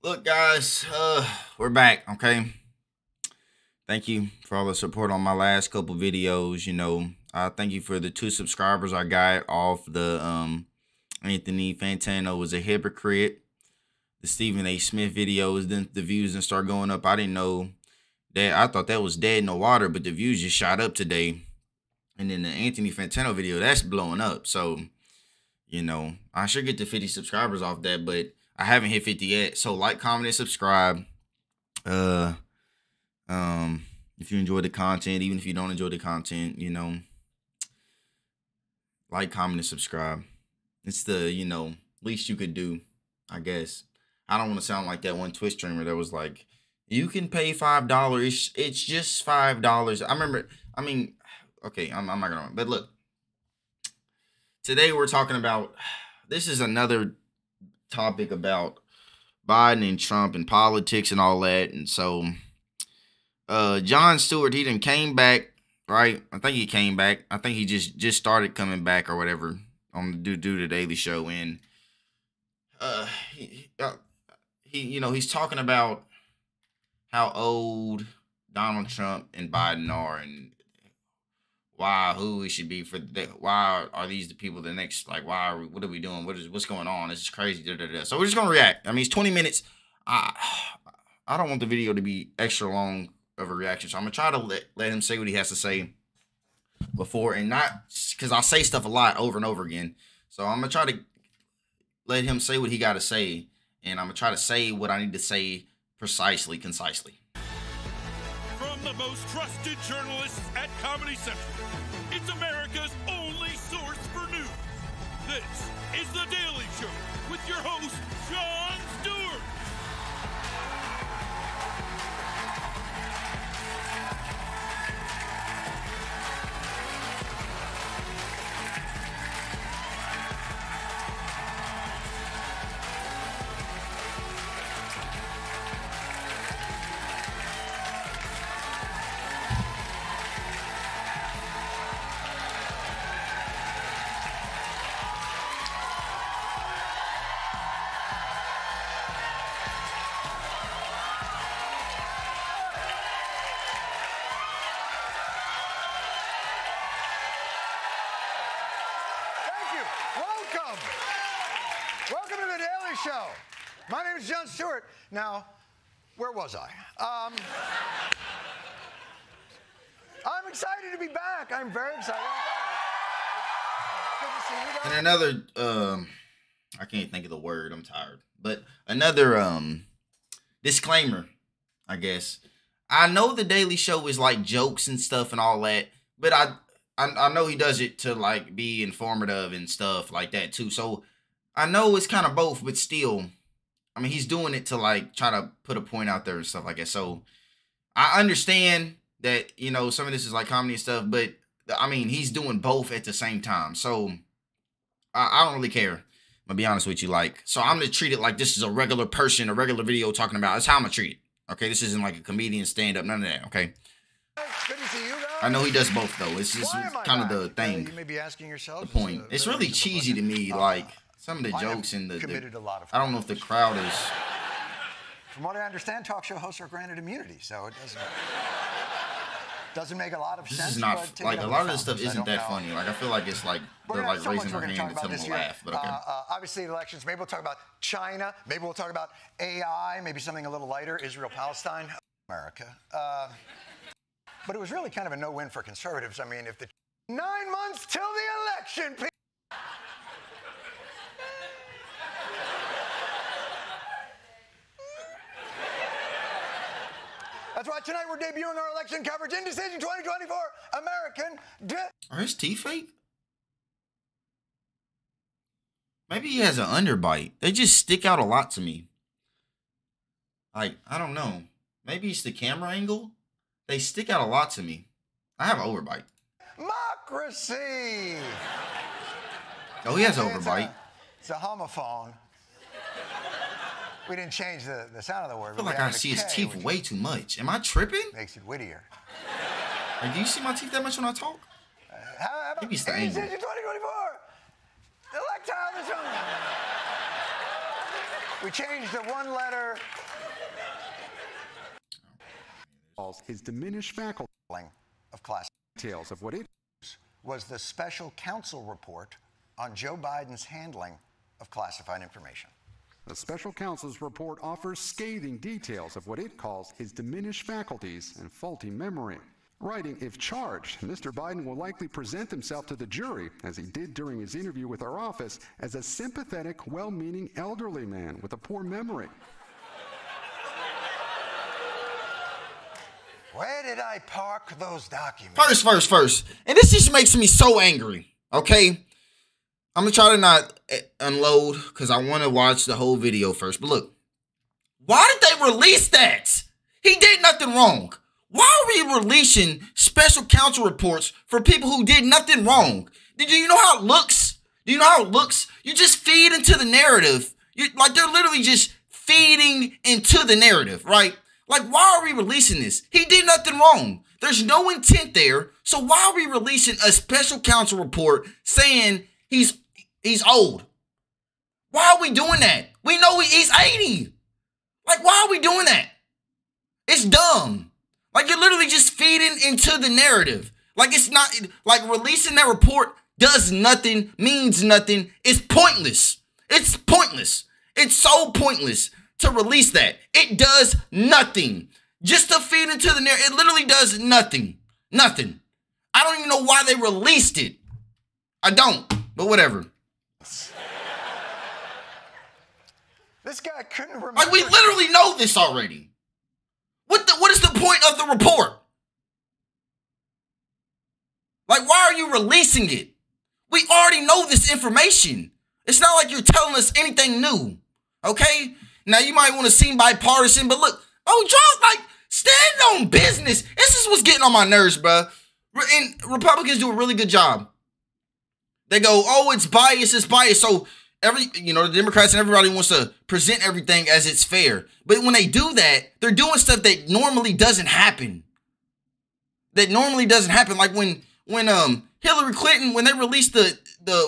Look, guys, we're back, okay? Thank you for all the support on my last couple videos. Thank you for the 2 subscribers I got off the Anthony Fantano was a hypocrite. The Stephen A. Smith videos, then the views didn't start going up. I didn't know that. I thought that was dead in the water, but the views just shot up today. And then the Anthony Fantano video, that's blowing up. So, I should get to 50 subscribers off that, but I haven't hit 50 yet. So like, comment, and subscribe. If you enjoy the content, even if you don't enjoy the content, like, comment, and subscribe. It's the, least you could do, I guess. I don't want to sound like that one Twitch streamer that was like, you can pay $5. It's just $5. Okay, I'm not gonna, but look, today we're talking about, this is another topic about Biden and Trump and politics and all that. And so Jon Steward, he done came back, right? I think he came back. I think he just started coming back or whatever on do the Daily Show. And he's talking about how old Donald Trump and Biden are, and who we should be for why are these the people the next, like, what are we doing, what's going on, this is crazy, So we're just gonna react. I mean, it's 20 minutes. I don't want the video to be extra long of a reaction, so I'm gonna try to let him say what he has to say before, and not because I say stuff a lot over and over again. So I'm gonna try to let him say what he got to say, and I'm gonna try to say what I need to say precisely, concisely. From the most trusted journalists at Comedy Central, it's America's only source for news. This is The Daily Show with your host, Jon Steward. Welcome to The Daily Show. My name is Jon Steward. Now, where was I? I'm excited to be back. I'm very excited to be back. Good to see you guys. And another, I can't think of the word. I'm tired. But another disclaimer, I guess. I know The Daily Show is like jokes and stuff and all that, but I know he does it to like be informative and stuff like that too. So I know it's kind of both, but still, I mean, he's doing it to like try to put a point out there and stuff like that. So I understand that, some of this is like comedy and stuff, but I mean, he's doing both at the same time. So I don't really care. I'm gonna be honest with you. So I'm gonna treat it like this is a regular person, a regular video talking about. That's how I'm gonna treat it. Okay, this isn't like a comedian stand up, none of that. Okay. Good to see you guys. I know he does both though. It's just kind of the thing. You may be asking yourself. The point. It's really cheesy to me. Like some of the jokes and I don't know if the crowd is. From what I understand, talk show hosts are granted immunity, so it doesn't make a lot of sense. This is not like a lot of this stuff isn't that funny. Like I feel like it's like they're like raising their hand to tell them to laugh. But okay. Obviously, elections. Maybe we'll talk about China. Maybe we'll talk about AI. Maybe something a little lighter. Israel, Palestine, America. But it was really kind of a no-win for conservatives. I mean, if the 9 months till the election. That's why tonight we're debuting our election coverage, Indecision 2024 American. Are his teeth fake? Maybe he has an underbite. They just stick out a lot to me. Like, I don't know. Maybe it's the camera angle. They stick out a lot to me. I have an overbite. Democracy. Oh, he has an overbite. It's a homophone. We didn't change the sound of the word. I feel like I see his teeth way too much. Am I tripping? Makes it wittier. Like, do you see my teeth that much when I talk? How about Maybe it's the angle. Indecision 2024? Electile this one. We changed the one letter. His diminished faculty Of class details of what it was the special counsel report on Joe Biden's handling of classified information. The special counsel's report offers scathing details of what it calls his diminished faculties and faulty memory. Writing, if charged, Mr. Biden will likely present himself to the jury, as he did during his interview with our office, as a sympathetic, well-meaning elderly man with a poor memory. Where did I park those documents? First. And this just makes me so angry, okay? I'm going to try to not unload because I want to watch the whole video first. But look, why did they release that? He did nothing wrong. Why are we releasing special counsel reports for people who did nothing wrong? Do you know how it looks? Do you know how it looks? You just feed into the narrative. Like, they're literally just feeding into the narrative, right? Like, why are we releasing this? He did nothing wrong. There's no intent there. So why are we releasing a special counsel report saying he's old? Why are we doing that? We know he's 80. Like, why are we doing that? It's dumb. Like, you're literally just feeding into the narrative. Like, it's not, like, releasing that report does nothing, means nothing. It's pointless. It's pointless. It's so pointless to release that. It does nothing. Just to feed into the narrative. It literally does nothing. Nothing. I don't even know why they released it. I don't, but whatever. This guy couldn't remember. Like, we literally know this already. What is the point of the report? Like, why are you releasing it? We already know this information. It's not like you're telling us anything new. Okay? Now, you might want to seem bipartisan, but look, John, like, stand on business. This is what's getting on my nerves, bro. And Republicans do a really good job. They go, it's biased, it's biased. So, the Democrats and everybody wants to present everything as it's fair. But when they do that, they're doing stuff that normally doesn't happen. Like when Hillary Clinton, when they released the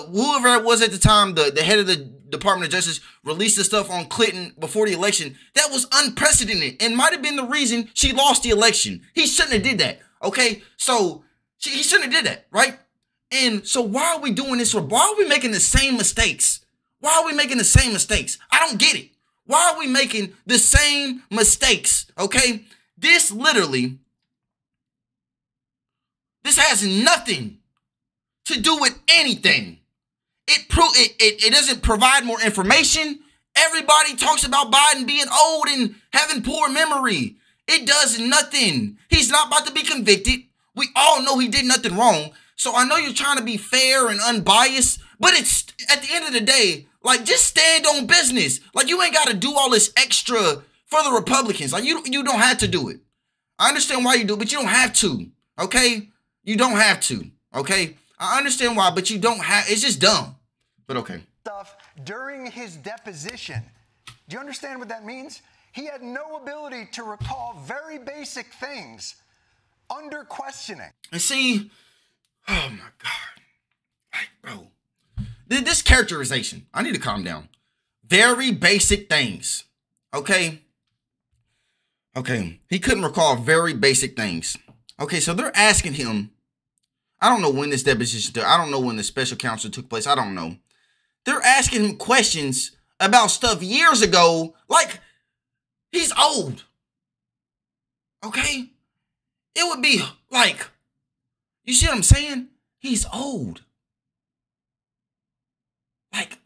whoever it was at the time, the head of the Department of Justice released the stuff on Clinton before the election, that was unprecedented and might have been the reason she lost the election. He shouldn't have did that. Okay, so he shouldn't have did that, right? And so why are we doing this? Why are we making the same mistakes? I don't get it. Why are we making the same mistakes? Okay, this has nothing to do with anything. It doesn't provide more information. Everybody talks about Biden being old and having poor memory. It does nothing. He's not about to be convicted. We all know he did nothing wrong. So I know you're trying to be fair and unbiased, but it's at the end of the day, like, just stand on business. Like, you ain't got to do all this extra for the Republicans. Like, you don't have to do it. I understand why you do it, but you don't have to. Okay? You don't have to. Okay? I understand why, but you don't have. It's just dumb. But okay. Stuff during his deposition. Do you understand what that means? He had no ability to recall very basic things under questioning. And see, oh my God. Like, bro. This characterization, I need to calm down. Very basic things. Okay? Okay. He couldn't recall very basic things. Okay, so they're asking him, I don't know when this deposition took. I don't know when the special counsel took place. I don't know. They're asking him questions about stuff years ago. Like, he's old. Okay? It would be like, you see what I'm saying? He's old. Like,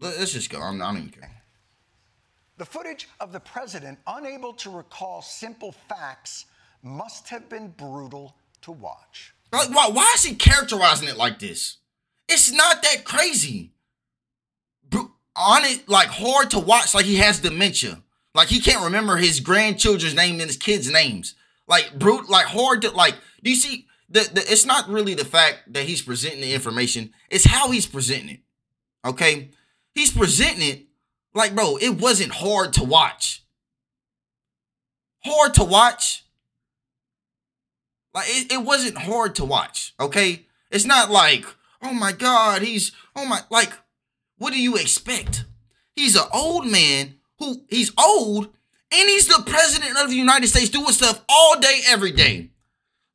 let's just go. I don't even care. The footage of the president unable to recall simple facts must have been brutal to watch. Like, why is he characterizing it like this? It's not that crazy. On it, like, hard to watch, like he has dementia. Like, he can't remember his grandchildren's name and his kids' names. Like, hard to, like, do you see? It's not really the fact that he's presenting the information. It's how he's presenting it. Okay? He's presenting it like, bro, it wasn't hard to watch. Hard to watch? Like, it wasn't hard to watch. Okay? It's not like, oh my God, like, what do you expect? He's an old man he's old, and he's the president of the United States doing stuff all day, every day.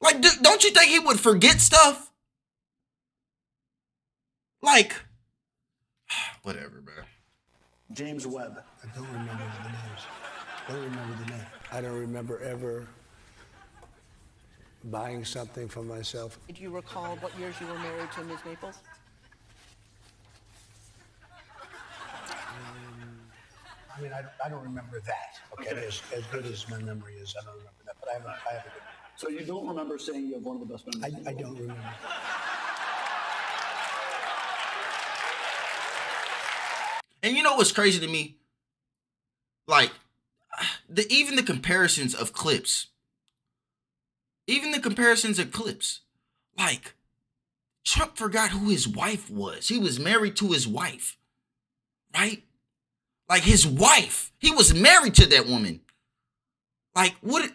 Like, don't you think he would forget stuff? Like, whatever, bro. James Webb. I don't remember the names. I don't remember the name. I don't remember ever buying something for myself. Do you recall what years you were married to Ms. Maples? I mean, I don't remember that. Okay, as good as my memory is, I don't remember that. But I have a good. So you don't remember saying you have one of the best memories? I don't remember. And you know what's crazy to me? Like, even the comparisons of clips. Like, Trump forgot who his wife was. He was married to his wife, right? Like, his wife. He was married to that woman. Like, whatever.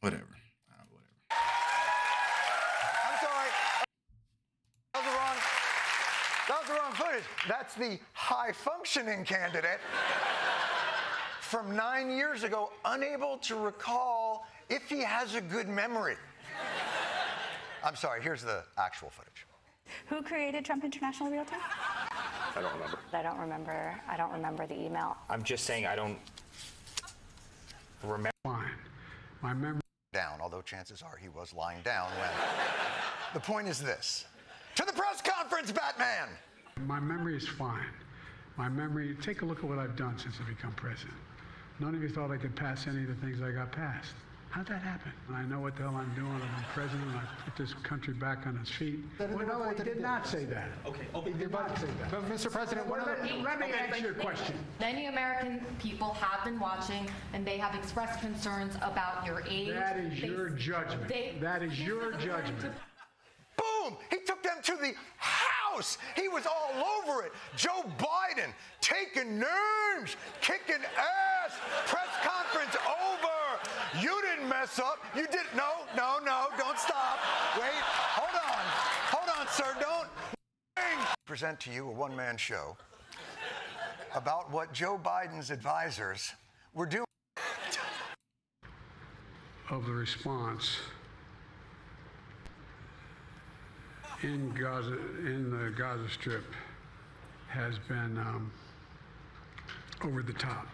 I'm sorry. That was the wrong footage. That's the high-functioning candidate from 9 years ago, unable to recall if he has a good memory. I'm sorry, here's the actual footage. Who created Trump International Realty? I don't remember. I don't remember the email. I'm just saying I don't remember. Fine. My memory. Down, although chances are he was lying down when. The point is this. To the press conference, Batman! My memory is fine. My memory, take a look at what I've done since I become president. None of you thought I could pass any of the things I got passed. How'd that happen? And I know what the hell I'm doing. I'm president, and I put this country back on its feet. Well, no, I did not say that. Okay. He did not say that. But, Mr. President, let me answer your question. Many American people have been watching, and they have expressed concerns about your age. That is your judgment. That is your judgment. Boom! He took them to the house. He was all over it. Joe Biden taking names, kicking ass. Press conference over. You didn't mess up. You did. No, don't stop. Wait, hold on, sir. Don't. Present to you a one-man show about what Joe Biden's advisors were doing. Of the response in Gaza, in the Gaza Strip, has been over the top.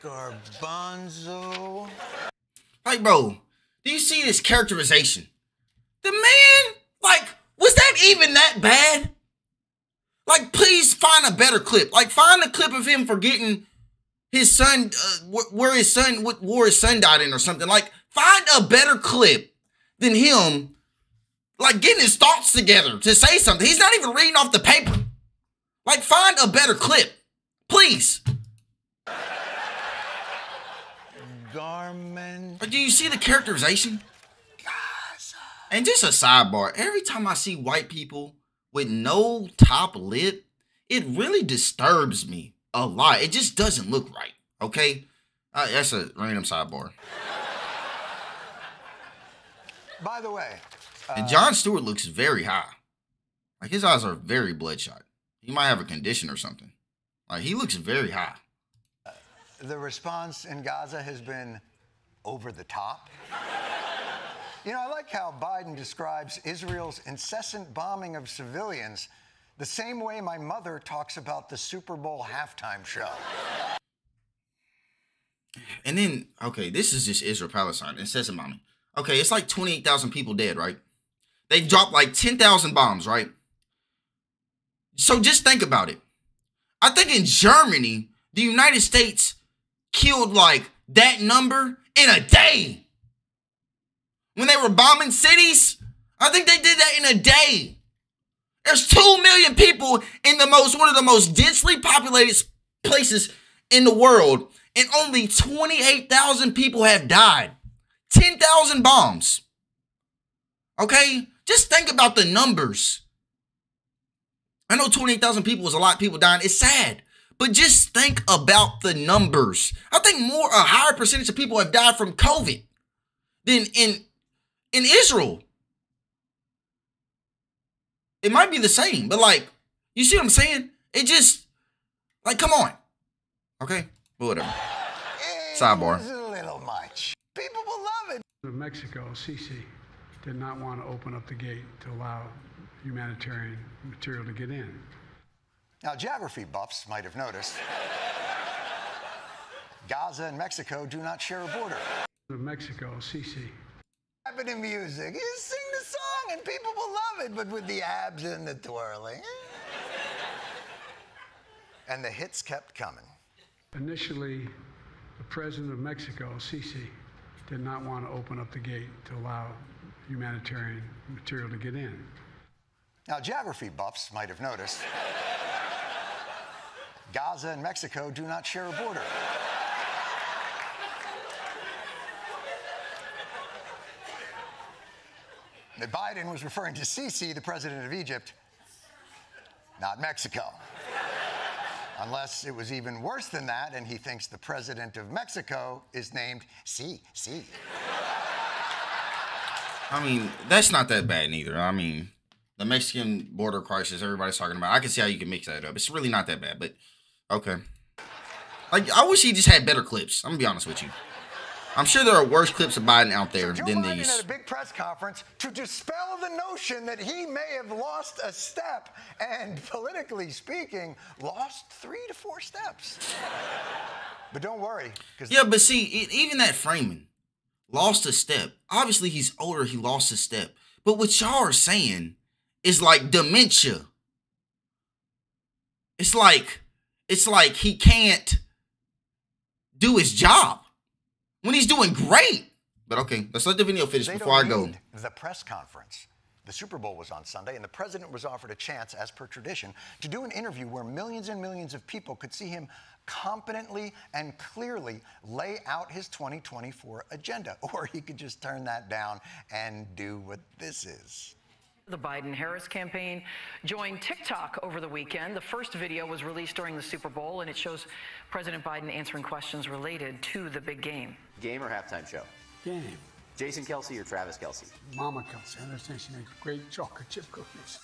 Garbanzo. Like, bro, do you see this characterization? The man, like, was that even that bad? Like, please find a better clip. Like, find a clip of him forgetting his son, where his son, what war his son died in or something. Like, find a better clip than him, like, getting his thoughts together to say something. He's not even reading off the paper. Like, find a better clip, please. Garment. Do you see the characterization? And just a sidebar, every time I see white people with no top lip, it really disturbs me a lot. It just doesn't look right, okay? That's a random sidebar. By the way. And Jon Steward looks very high. Like, his eyes are very bloodshot. He might have a condition or something. Like, he looks very high. The response in Gaza has been over the top. You know, I like how Biden describes Israel's incessant bombing of civilians the same way my mother talks about the Super Bowl halftime show. And then, okay, this is just Israel-Palestine, incessant bombing. Okay, it's like 28,000 people dead, right? They dropped like 10,000 bombs, right? So just think about it. I think in Germany, the United States killed like that number in a day. When they were bombing cities, I think they did that in a day. There's 2 million people in one of the most densely populated places in the world, and only 28,000 people have died. 10,000 bombs. Okay? Just think about the numbers. I know 28,000 people was a lot of people dying. It's sad. But just think about the numbers. I think a higher percentage of people have died from COVID than in Israel. It might be the same, but like, you see what I'm saying? It just, like, come on. Okay, but whatever. Sidebar. It's a little much. People will love it. In Mexico, Sisi did not want to open up the gate to allow humanitarian material to get in. Now, geography buffs might have noticed Gaza and Mexico do not share a border. In Mexico, Sisi. Happening music. You sing the song and people will love it, but with the abs and the twirling. And the hits kept coming. Initially, the president of Mexico, Sisi, did not want to open up the gate to allow humanitarian material to get in. Now, geography buffs might have noticed Gaza and Mexico do not share a border. That Biden was referring to Sisi, the president of Egypt, not Mexico. Unless it was even worse than that, and he thinks the president of Mexico is named Si. I mean, that's not that bad neither. I mean, the Mexican border crisis everybody's talking about, I can see how you can mix that up. It's really not that bad, but okay. Like, I wish he just had better clips. I'm gonna be honest with you. I'm sure there are worse clips of Biden out there so than Joe Biden these. at a big press conference to dispel the notion that he may have lost a step, and politically speaking, lost 3 to 4 steps. But don't worry. Yeah, but see, even that framing, lost a step. Obviously, he's older. He lost a step. But what y'all are saying is like dementia. It's like he can't do his job when he's doing great. But okay, let's let the video finish before I go. The press conference. The Super Bowl was on Sunday, and the president was offered a chance, as per tradition, to do an interview where millions and millions of people could see him competently and clearly lay out his 2024 agenda. Or he could just turn that down and do what this is. The Biden-Harris campaign joined TikTok over the weekend. The first video was released during the Super Bowl, and it shows President Biden answering questions related to the big game. Game or halftime show? Game. Jason Kelsey or Travis Kelsey? Mama Kelsey. I understand she makes great chocolate chip cookies.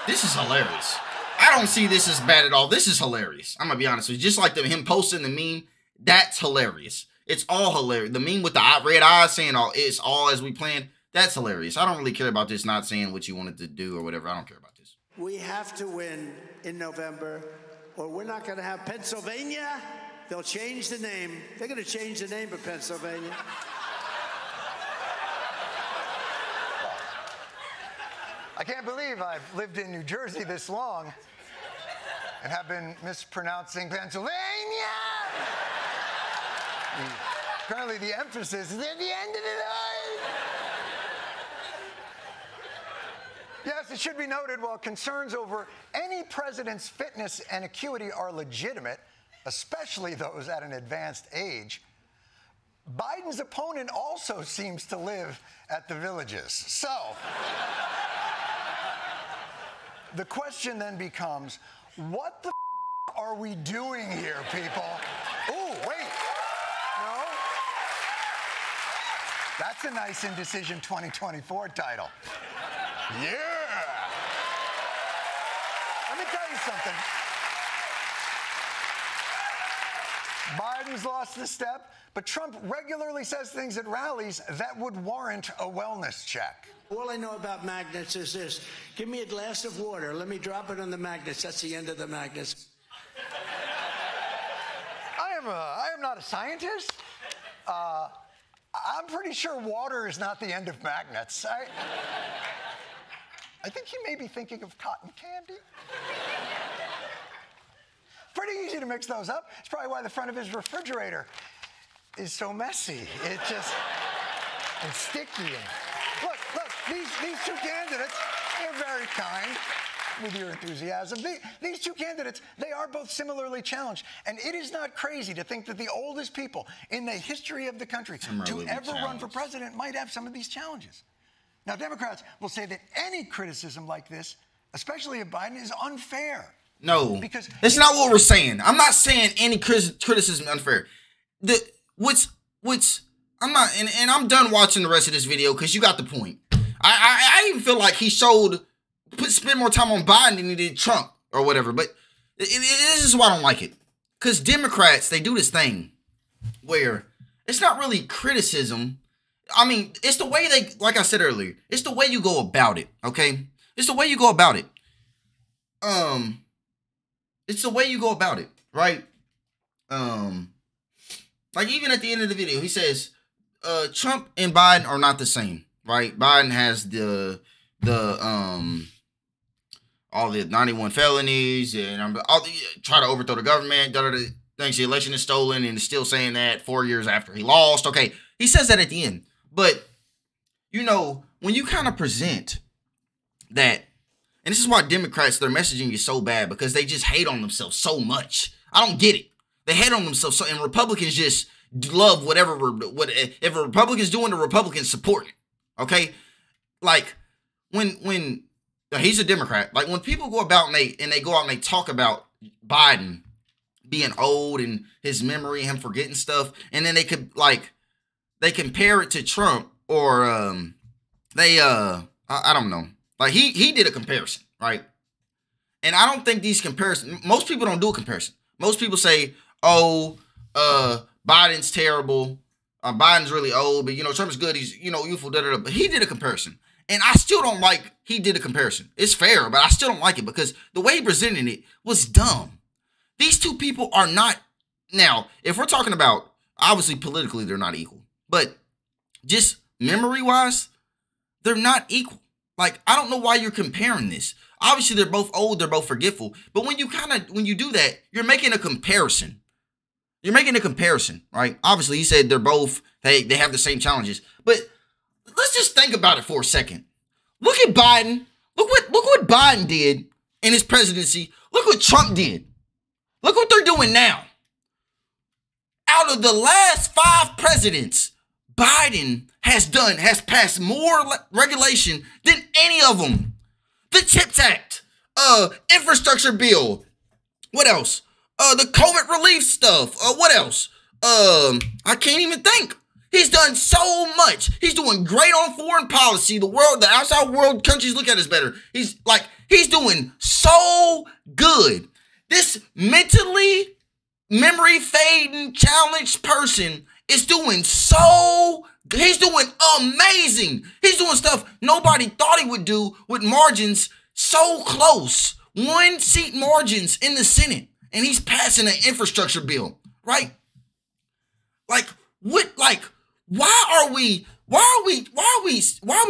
This is hilarious. I don't see this as bad at all. This is hilarious. I'm going to be honest with you. Just like him posting the meme, that's hilarious. It's all hilarious. The meme with the red eyes saying it's all as we planned, that's hilarious. I don't really care about this not saying what you wanted to do or whatever. I don't care about this. We have to win in November, or we're not going to have Pennsylvania. They'll change the name. They're going to change the name of Pennsylvania. I can't believe I've lived in New Jersey this long and have been mispronouncing Pennsylvania. Apparently the emphasis is at the end of the line. Yes, it should be noted, while concerns over any president's fitness and acuity are legitimate, especially those at an advanced age, Biden's opponent also seems to live at the Villages. So, the question then becomes, what the are we doing here, people? Ooh, wait. No? That's a nice Indecision 2024 title. Yeah. Let me tell you something. Biden's lost the step, but Trump regularly says things at rallies that would warrant a wellness check. All I know about magnets is this. Give me a glass of water. Let me drop it on the magnets. That's the end of the magnets. I am not a scientist. I'm pretty sure water is not the end of magnets. I think he may be thinking of cotton candy. Pretty easy to mix those up. It's probably why the front of his refrigerator is so messy. It's sticky. And look, these two candidates, they're very kind with your enthusiasm. These two candidates, they are both similarly challenged. And it is not crazy to think that the oldest people in the history of the country to ever run for president might have some of these challenges. Now, Democrats will say that any criticism like this, especially of Biden, is unfair. No, because that's not what we're saying. I'm not saying any criticism unfair. I'm not, and I'm done watching the rest of this video because you got the point. I even feel like he spent more time on Biden than he did Trump or whatever. But this is why I don't like it. Because Democrats, they do this thing where it's not really criticism. I mean, it's the way they, like I said earlier, it's the way you go about it, okay? It's the way you go about it. It's the way you go about it, right? Like even at the end of the video, he says, Trump and Biden are not the same, right? Biden has all the 91 felonies and try to overthrow the government, thinks the election is stolen and is still saying that 4 years after he lost. Okay, he says that at the end. But, you know, when you kind of present that, and this is why Democrats, their messaging is so bad because they just hate on themselves so much. I don't get it. They hate on themselves so, and Republicans just love if a Republican's doing, the Republicans support it. Okay? Like, when he's a Democrat, like when people go about and they go out and they talk about Biden being old and his memory, him forgetting stuff, and then they compare it to Trump or I don't know. Like he did a comparison, right? And I don't think these comparisons, most people don't do a comparison. Most people say, oh, Biden's terrible. Biden's really old, but you know, Trump's good. He's, you know, youthful, But he did a comparison. And I still don't like he did a comparison. It's fair, but I still don't like it because the way he presented it was dumb. These two people are not, now, if we're talking about, obviously politically they're not equal, but just memory-wise, they're not equal. Like, I don't know why you're comparing this. Obviously, they're both old, they're both forgetful, but when you do that, you're making a comparison. You're making a comparison, right? Obviously, he said they're both, they have the same challenges, but let's just think about it for a second. Look at Biden. Look what Biden did in his presidency. Look what Trump did. Look what they're doing now. Out of the last 5 presidents, Biden has passed more regulation than any of them. The CHIPS Act, infrastructure bill. What else? The COVID relief stuff. What else? I can't even think. He's done so much. He's doing great on foreign policy. The outside world countries look at us better. He's doing so good. This mentally memory fading challenged person is doing so good. He's doing amazing. He's doing stuff nobody thought he would do with margins so close. 1 seat margins in the Senate. And he's passing an infrastructure bill, right? Like, what, like, why are we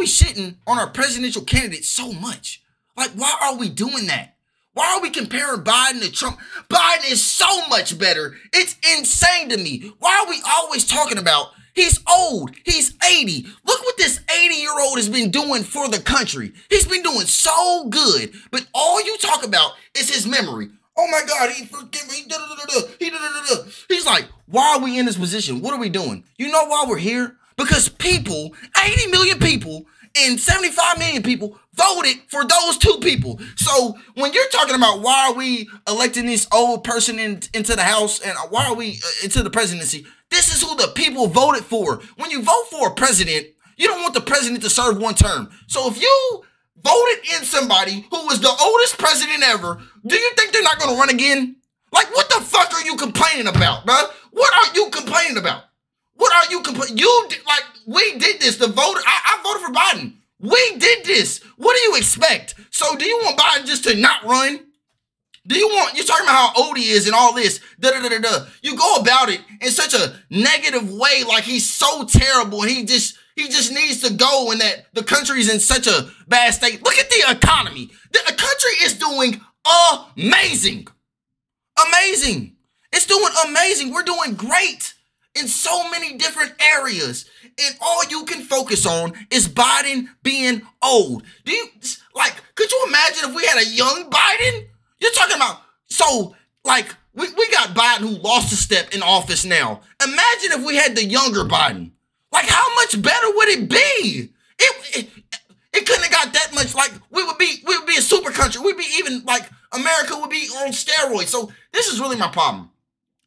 shitting on our presidential candidate so much? Like, why are we doing that? Why are we comparing Biden to Trump? Biden is so much better. It's insane to me. Why are we always talking about he's old, he's 80. Look what this 80-year-old has been doing for the country. He's been doing so good, but all you talk about is his memory. Oh my God, he's like, why are we in this position? What are we doing? You know why we're here? Because people, 80 million people and 75 million people voted for those 2 people. So when you're talking about why are we electing this old person into the House and why are we into the presidency, this is who the people voted for. When you vote for a president, you don't want the president to serve 1 term. So if you voted in somebody who was the oldest president ever, do you think they're not going to run again? Like, what the fuck are you complaining about, bro? What are you complaining about? What are you complaining? We did this. I voted for Biden. We did this. What do you expect? So do you want Biden just to not run? You're talking about how old he is and all this, You go about it in such a negative way, like he's so terrible and he just needs to go and that the country is in such a bad state. Look at the economy. The country is doing amazing. Amazing. It's doing amazing. We're doing great in so many different areas. And all you can focus on is Biden being old. Could you imagine if we had a young Biden? You're talking about, we got Biden who lost a step in office now. Imagine if we had the younger Biden. Like, how much better would it be? It couldn't have got that much. Like, we would be a super country. We'd be even America would be on steroids. So this is really my problem.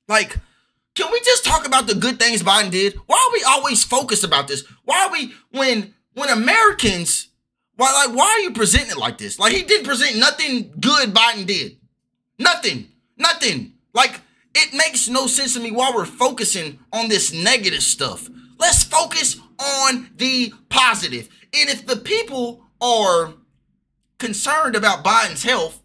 Like, can we just talk about the good things Biden did? Why are we always focused about this? Why are we, when Americans, why are you presenting it like this? Like, he didn't present nothing good Biden did. Nothing. Like, it makes no sense to me why we're focusing on this negative stuff. Let's focus on the positive. And if the people are concerned about Biden's health,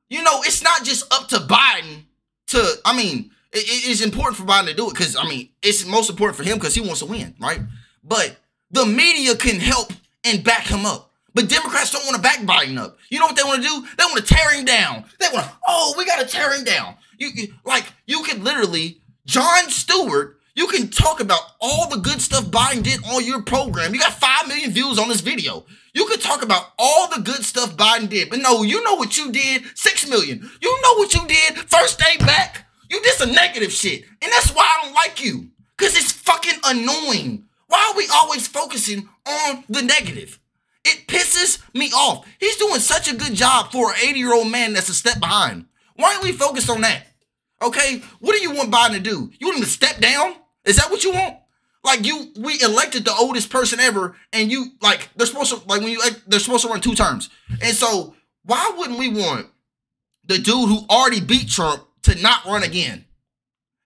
you know, it's not just up to Biden to, I mean, it's important for Biden to do it because, I mean, it's most important for him because he wants to win, right? But the media can help and back him up. But Democrats don't want to back Biden up. You know what they want to do? They want to tear him down. They want to, oh, we got to tear him down. You can literally, Jon Steward, you can talk about all the good stuff Biden did on your program. You got 5 million views on this video. You could talk about all the good stuff Biden did. But no, you know what you did? 6 million. You know what you did? First day back. You did some negative shit. And that's why I don't like you. Because it's fucking annoying. Why are we always focusing on the negative? It pisses me off. He's doing such a good job for an 80-year-old man that's a step behind. Why aren't we focused on that? Okay, what do you want Biden to do? You want him to step down? Is that what you want? Like, we elected the oldest person ever, and you, like, they're supposed to run 2 terms. And so, why wouldn't we want the dude who already beat Trump to not run again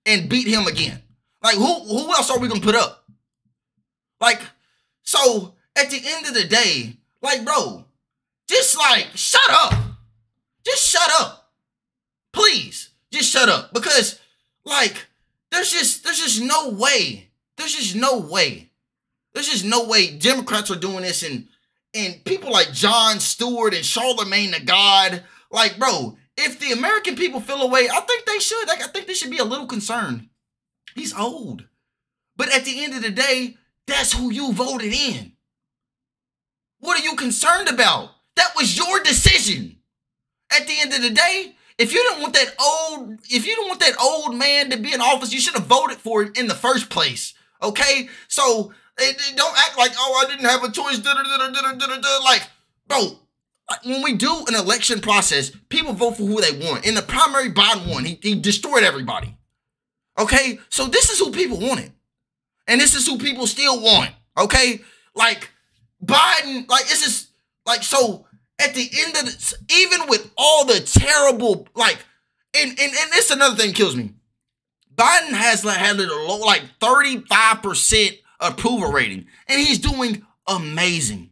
and beat him again? Like, who else are we gonna put up? Like, so at the end of the day, like, bro, just like, shut up. Just shut up. Please, just shut up. Because, like, there's just no way. There's just no way. There's just no way Democrats are doing this and people like Jon Steward and Charlemagne the God. Like, bro, if the American people feel away, I think they should. Like, I think they should be a little concerned. He's old. But at the end of the day, that's who you voted in. What are you concerned about? That was your decision. At the end of the day, if you don't want that old man to be in office, you should have voted for it in the first place. Okay? So don't act like, oh, I didn't have a choice. Like, bro, when we do an election process, people vote for who they want. In the primary, Biden won. He destroyed everybody. Okay? So this is who people wanted. And this is who people still want. Okay? Like, Biden, like, it's just, like, so at the end of this, even with all the terrible, like, and it's another thing that kills me. Biden has had a low, like 35% approval rating, and he's doing amazing.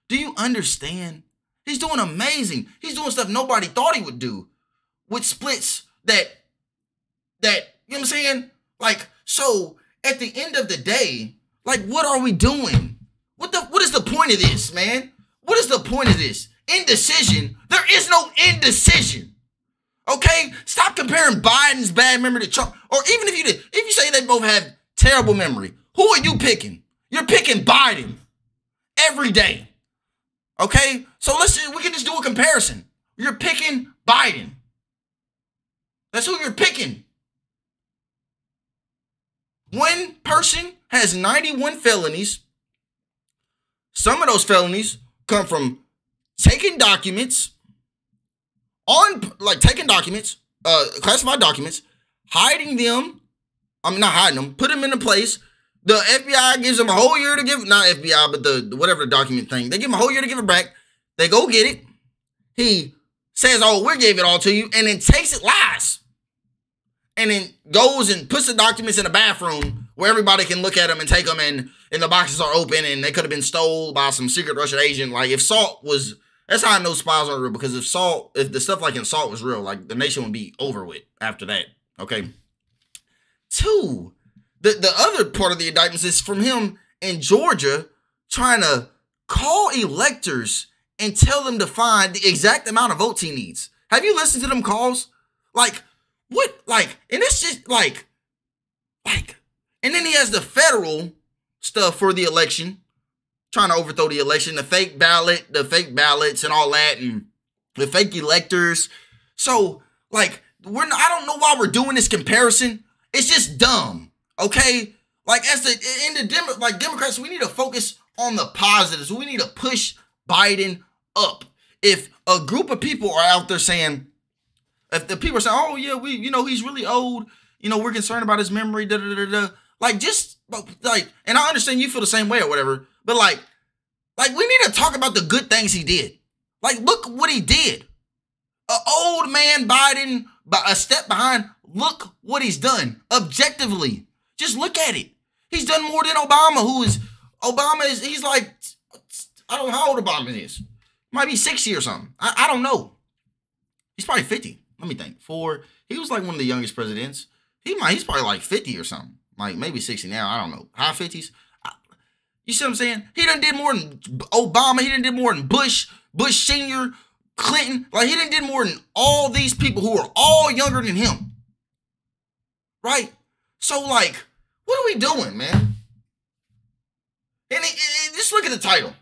Do you understand? He's doing amazing. He's doing stuff nobody thought he would do with splits that, you know what I'm saying? Like, so at the end of the day, like, what are we doing? What is the point of this, man? What is the point of this? Indecision? There is no indecision. Okay? Stop comparing Biden's bad memory to Trump. Or even if you say they both have terrible memory, who are you picking? You're picking Biden every day. Okay? So we can just do a comparison. You're picking Biden. That's who you're picking. One person has 91 felonies. Some of those felonies come from taking documents, classified documents, hiding them. I mean, not hiding them, put them in a place. The FBI gives them a whole year to give, not FBI, but the whatever the document thing. They give him a whole year to give it back. They go get it. He says, oh, we gave it all to you, and then takes it, lies. And then goes and puts the documents in a bathroom where everybody can look at them and take them, and the boxes are open, and they could have been stolen by some secret Russian agent. Like, if SALT was, that's how I know spies aren't real, because if the stuff like in SALT was real, like, the nation would be over with after that, okay? 2, the other part of the indictments is from him in Georgia trying to call electors and tell them to find the exact amount of votes he needs. Have you listened to them calls? Like, what? Like, and it's just like, and then he has the federal stuff for the election, trying to overthrow the election, the fake ballots and all that, and the fake electors. So, like, I don't know why we're doing this comparison. It's just dumb, okay? Like, Democrats, we need to focus on the positives. We need to push Biden up. If a group of people are out there saying, if the people are saying, oh yeah, he's really old, we're concerned about his memory, da da da da. Like, just like, and I understand you feel the same way or whatever, but like we need to talk about the good things he did. Like, look what he did. An old man Biden, a step behind. Look what he's done objectively. Just look at it. He's done more than Obama, he's like, I don't know how old Obama is. Might be 60 or something. I don't know. He's probably 50. Let me think. He was like one of the youngest presidents. He's probably like 50 or something. Like maybe 60 now. I don't know. High 50s. You see what I'm saying? He done did more than Obama. He done did more than Bush Sr., Clinton. Like, he done did more than all these people who are all younger than him. Right? So, like, what are we doing, man? And just look at the title.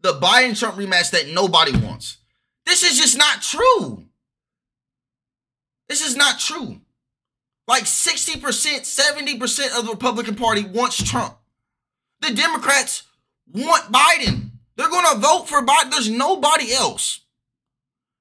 The Biden-Trump rematch that nobody wants. This is just not true. This is not true. Like 60%, 70% of the Republican Party wants Trump. The Democrats want Biden. They're going to vote for Biden. There's nobody else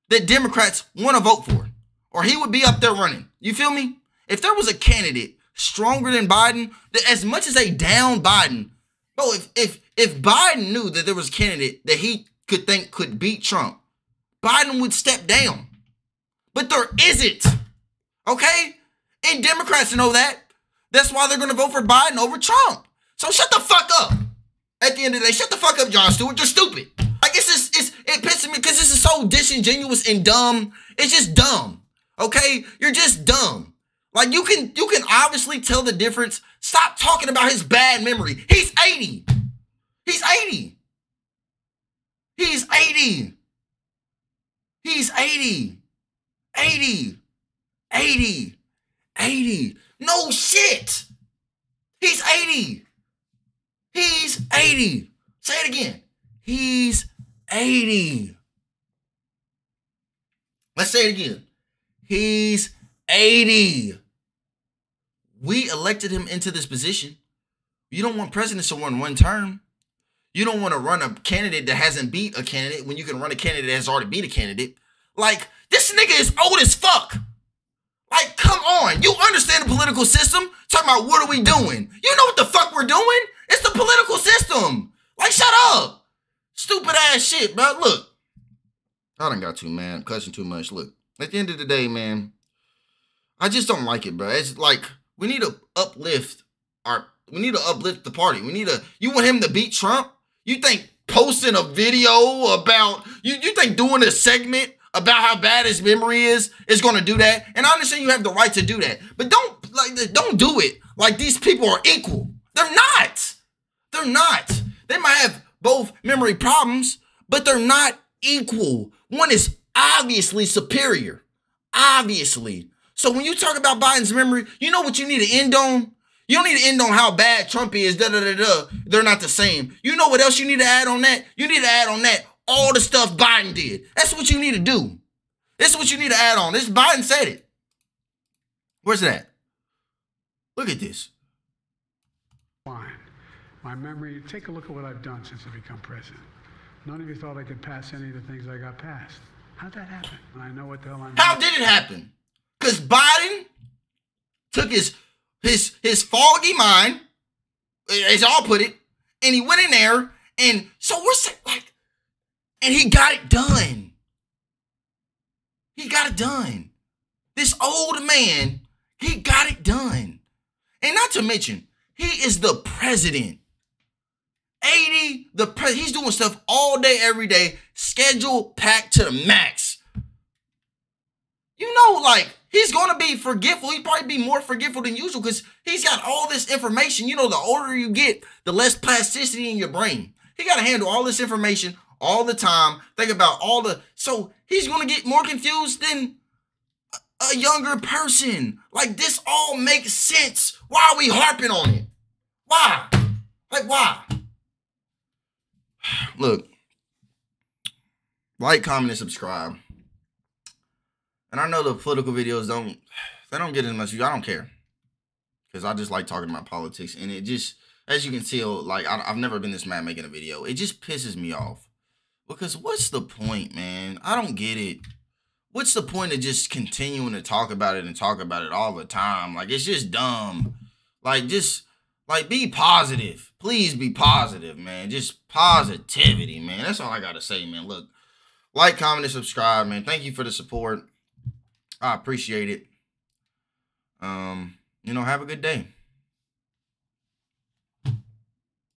that Democrats want to vote for, or he would be up there running. You feel me? If there was a candidate stronger than Biden, that as much as they down Biden, bro, if Biden knew that there was a candidate that he could beat Trump, Biden would step down. But there isn't. Okay? And Democrats know that. That's why they're going to vote for Biden over Trump. So shut the fuck up. At the end of the day, shut the fuck up, Jon Steward. You're stupid. Like, it pisses me because this is so disingenuous and dumb. It's just dumb. Okay? You're just dumb. Like, you can obviously tell the difference. Stop talking about his bad memory. He's 80. He's 80. He's 80. He's 80. 80. 80. 80. No shit. He's 80. He's 80. Say it again. He's 80. Let's say it again. He's 80. We elected him into this position. You don't want presidents to run one term. You don't want to run a candidate that hasn't beat a candidate when you can run a candidate that has already beat a candidate. Like, this nigga is old as fuck. Like, come on. You understand the political system? Talking about what are we doing? You know what the fuck we're doing? It's the political system. Like, shut up. Stupid ass shit, bro. Look. I done got too, man. I'm cussing too much. Look. At the end of the day, man, I just don't like it, bro. It's like, we need to uplift the party. You want him to beat Trump? You think posting a video about, you think doing a segment about how bad his memory is going to do that? And I understand you have the right to do that, but don't do it like these people are equal. They're not. They're not. They might have both memory problems, but they're not equal. One is obviously superior. Obviously. So when you talk about Biden's memory, you know what you need to end on? You don't need to end on how bad Trump is, da-da-da-da. They're not the same. You know what else you need to add on that? You need to add on that all the stuff Biden did. That's what you need to do. This is what you need to add on. This Biden said it. Where's it at? Look at this. Fine. My memory, take a look at what I've done since I become president. None of you thought I could pass any of the things I got passed. How'd that happen? And I know what the hell I'm doing. How did it happen? Because Biden took his foggy mind, as y'all put it, and he went in there, and so we're saying, like, and he got it done. He got it done. This old man, he got it done. And not to mention, he is the president. 80, he's doing stuff all day, every day, schedule packed to the max. You know, like, he's going to be forgetful. He'd probably be more forgetful than usual because he's got all this information. You know, the older you get, the less plasticity in your brain. He got to handle all this information all the time. Think about so he's going to get more confused than a younger person. Like, this all makes sense. Why are we harping on it? Why? Like, why? Look, like, comment, and subscribe. And I know the political videos don't get as much view. I don't care. Because I just like talking about politics. And it just, as you can tell, like, I've never been this mad making a video. It just pisses me off Because what's the point, man? I don't get it. What's the point of just continuing to talk about it and talk about it all the time? Like, it's just dumb. Like, just, like, be positive. Please be positive, man. Just positivity, man. That's all I got to say, man. Look, like, comment, and subscribe, man. Thank you for the support. I appreciate it. You know, have a good day.